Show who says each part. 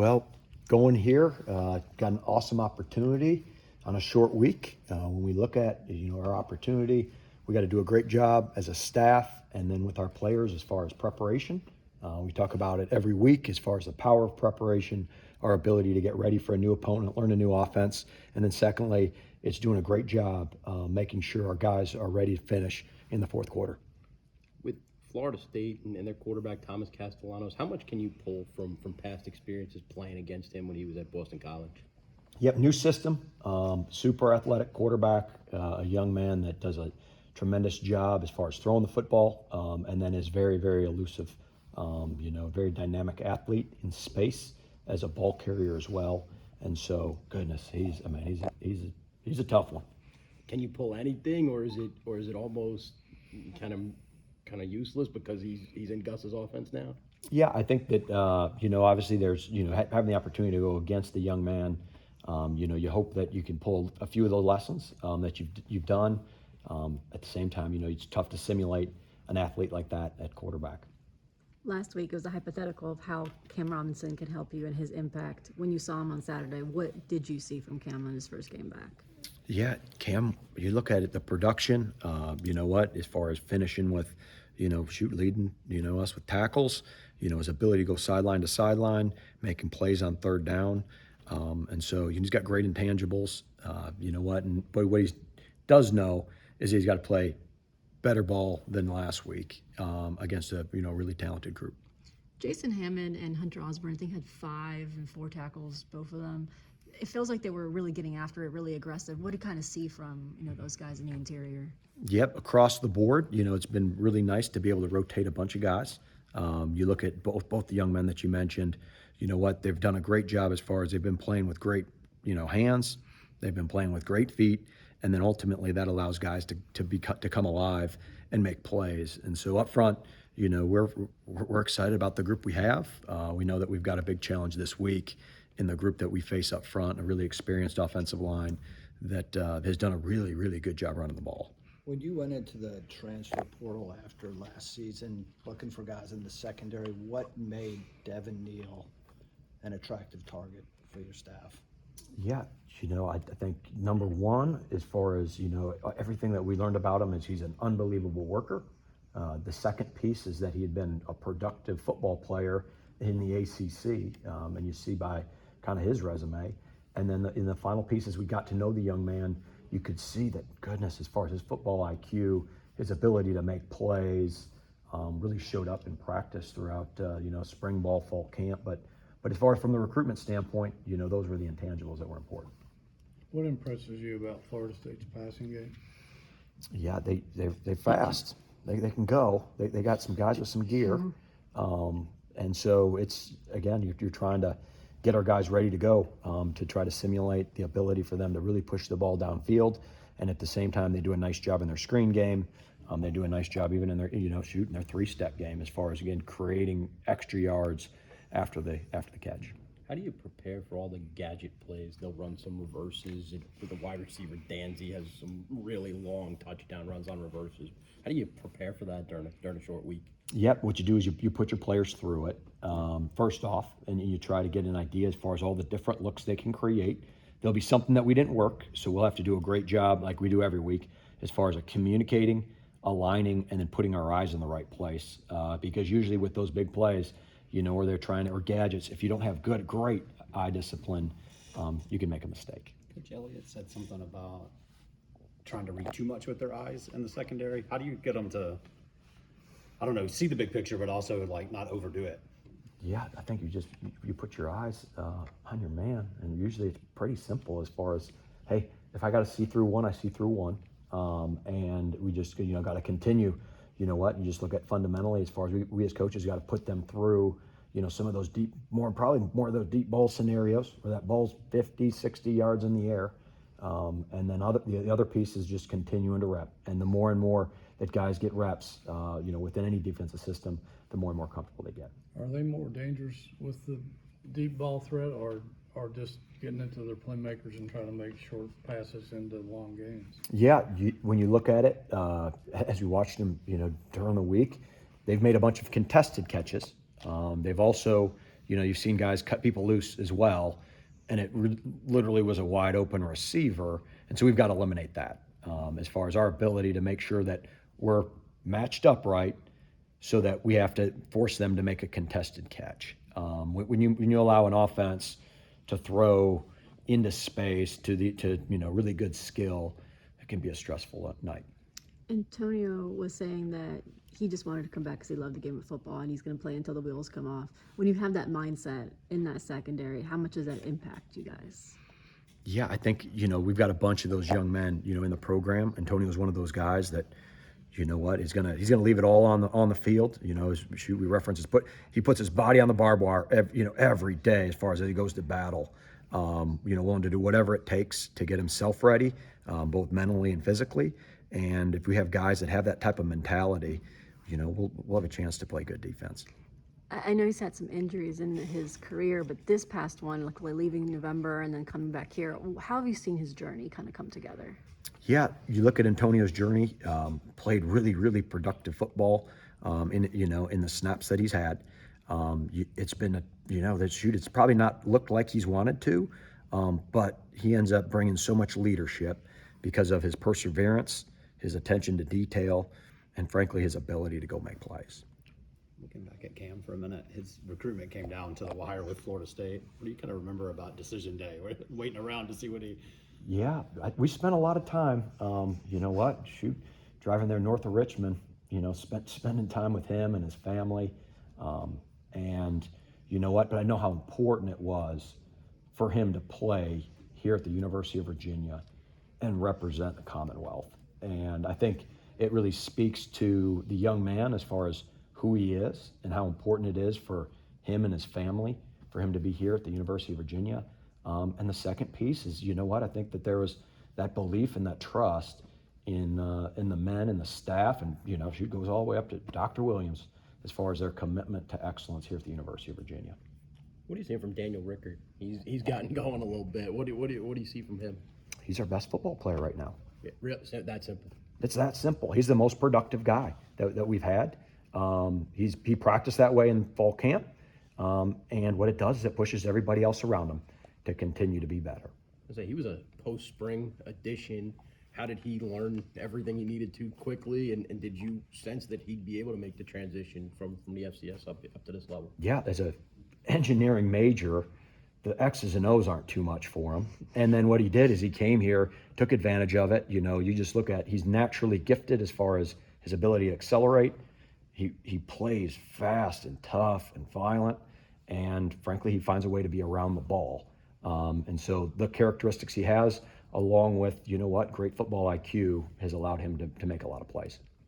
Speaker 1: Well, going here, got an awesome opportunity on a short week. When we look at our opportunity, we got to do a great job as a staff and then with our players as far as preparation. We talk about it every week as far as the power of preparation, our ability to get ready for a new opponent, learn a new offense, and then secondly, it's doing a great job making sure our guys are ready to finish in the fourth quarter.
Speaker 2: With Florida State and their quarterback Thomas Castellanos, how much can you pull from past experiences playing against him when he was at Boston College?
Speaker 1: Yep, new system, super athletic quarterback, a young man that does a tremendous job as far as throwing the football, and then is very, very elusive, very dynamic athlete in space as a ball carrier as well. And so, goodness, he's a tough one.
Speaker 2: Can you pull anything, or is it almost kind of useless because he's in Gus's offense now?
Speaker 1: Yeah, I think that obviously there's having the opportunity to go against the young man. You hope that you can pull a few of the lessons that you've done. At the same time, it's tough to simulate an athlete like that at quarterback.
Speaker 3: Last week it was a hypothetical of how Cam Robinson can help you and his impact. When you saw him on Saturday, what did you see from Cam in his first game back?
Speaker 1: Yeah, Cam, you look at it, the production, as far as finishing with, leading, us with tackles, his ability to go sideline to sideline, making plays on third down. And so he's got great intangibles, but what he does know is he's got to play better ball than last week against a, really talented group.
Speaker 3: Jason Hammond and Hunter Osborne, I think, had 5 and 4 tackles, both of them. It feels like they were really getting after it, really aggressive. What do you kind of see from, those guys in the interior?
Speaker 1: Yep, across the board, it's been really nice to be able to rotate a bunch of guys. You look at both the young men that you mentioned, they've done a great job as far as they've been playing with great, hands. They've been playing with great feet. And then ultimately that allows guys to come alive and make plays. And so up front, we're excited about the group we have. We know that we've got a big challenge this week in the group that we face up front, a really experienced offensive line that has done a really, really good job running the ball.
Speaker 4: When you went into the transfer portal after last season, looking for guys in the secondary, what made Devin Neal an attractive target for your staff?
Speaker 1: Yeah, I think number one, as far as, everything that we learned about him is he's an unbelievable worker. The second piece is that he had been a productive football player in the ACC, and you see by kind of his resume. And then in the final piece, as we got to know the young man, you could see that, goodness, as far as his football IQ, his ability to make plays, really showed up in practice throughout, spring ball, fall camp. But as far as from the recruitment standpoint, those were the intangibles that were important.
Speaker 5: What impresses you about Florida State's passing game?
Speaker 1: Yeah, they're fast. They can go. They got some guys with some gear. And so it's, again, you're trying to get our guys ready to go to try to simulate the ability for them to really push the ball downfield. And at the same time, they do a nice job in their screen game. They do a nice job even in their, shooting their 3-step game as far as, again, creating extra yards after the catch.
Speaker 2: How do you prepare for all the gadget plays? They'll run some reverses. With the wide receiver, Danzy has some really long touchdown runs on reverses. How do you prepare for that during a short week?
Speaker 1: Yep, what you do is you put your players through it, first off, and you try to get an idea as far as all the different looks they can create. There'll be something that we didn't work, so we'll have to do a great job like we do every week as far as communicating, aligning, and then putting our eyes in the right place. Because usually with those big plays, or they're or gadgets, if you don't have great eye discipline, you can make a mistake.
Speaker 6: Coach Elliott said something about trying to read too much with their eyes in the secondary. How do you get them to, see the big picture, but also not overdo it?
Speaker 1: Yeah, I think you put your eyes on your man, and usually it's pretty simple as far as, hey, if I got to see through one, I see through one, and we just got to continue. You just look at fundamentally as far as we as coaches got to put them through, some of those probably more of those deep ball scenarios where that ball's 50, 60 yards in the air. And then the other piece is just continuing to rep. And the more and more that guys get reps, within any defensive system, the more and more comfortable they get.
Speaker 5: Are they more dangerous with the deep ball threat or just getting into their playmakers and trying to make short passes into long games?
Speaker 1: Yeah, when you look at it, as we watched them, during the week, they've made a bunch of contested catches. They've also, You know, you've seen guys cut people loose as well, and it literally was a wide open receiver. And so we've got to eliminate that as far as our ability to make sure that we're matched up right, so that we have to force them to make a contested catch. When you allow an offense to throw into space to really good skill, it can be a stressful night.
Speaker 3: Antonio was saying that he just wanted to come back because he loved the game of football and he's going to play until the wheels come off. When you have that mindset in that secondary, how much does that impact you guys?
Speaker 1: Yeah, I think, we've got a bunch of those young men, in the program. Antonio's one of those guys that, he's gonna leave it all on the field. We reference he puts his body on the barbed wire every day as far as he goes to battle. Willing to do whatever it takes to get himself ready, both mentally and physically. And if we have guys that have that type of mentality, we'll have a chance to play good defense.
Speaker 3: I know he's had some injuries in his career, but this past one, luckily leaving in November and then coming back here, how have you seen his journey kind of come together?
Speaker 1: Yeah, you look at Antonio's journey. Played really, really productive football in the snaps that he's had. It's been it's probably not looked like he's wanted to, but he ends up bringing so much leadership because of his perseverance, his attention to detail, and frankly his ability to go make plays.
Speaker 6: Looking back at Cam for a minute, his recruitment came down to the wire with Florida State. What do you kind of remember about decision day? We're waiting around to see what he.
Speaker 1: Yeah, we spent a lot of time. Driving there north of Richmond. Spending time with him and his family, and But I know how important it was for him to play here at the University of Virginia and represent the Commonwealth. And I think it really speaks to the young man as far as who he is and how important it is for him and his family for him to be here at the University of Virginia. And the second piece is, I think that there was that belief and that trust in the men and the staff, and she goes all the way up to Dr. Williams as far as their commitment to excellence here at the University of Virginia.
Speaker 2: What are you seeing from Daniel Rickard? He's gotten going a little bit. What do you see from him?
Speaker 1: He's our best football player right now.
Speaker 2: Yeah, that simple.
Speaker 1: It's that simple. He's the most productive guy that we've had. He practiced that way in fall camp, and what it does is it pushes everybody else around him to continue to be better.
Speaker 2: I say he was a post-spring addition. How did he learn everything he needed to quickly, and did you sense that he'd be able to make the transition from the FCS up to this level?
Speaker 1: Yeah, as a engineering major, the X's and O's aren't too much for him. And then what he did is he came here, took advantage of it. You just look at, he's naturally gifted as far as his ability to accelerate. He plays fast and tough and violent, and frankly, he finds a way to be around the ball. And so the characteristics he has, along with, great football IQ, has allowed him to make a lot of plays.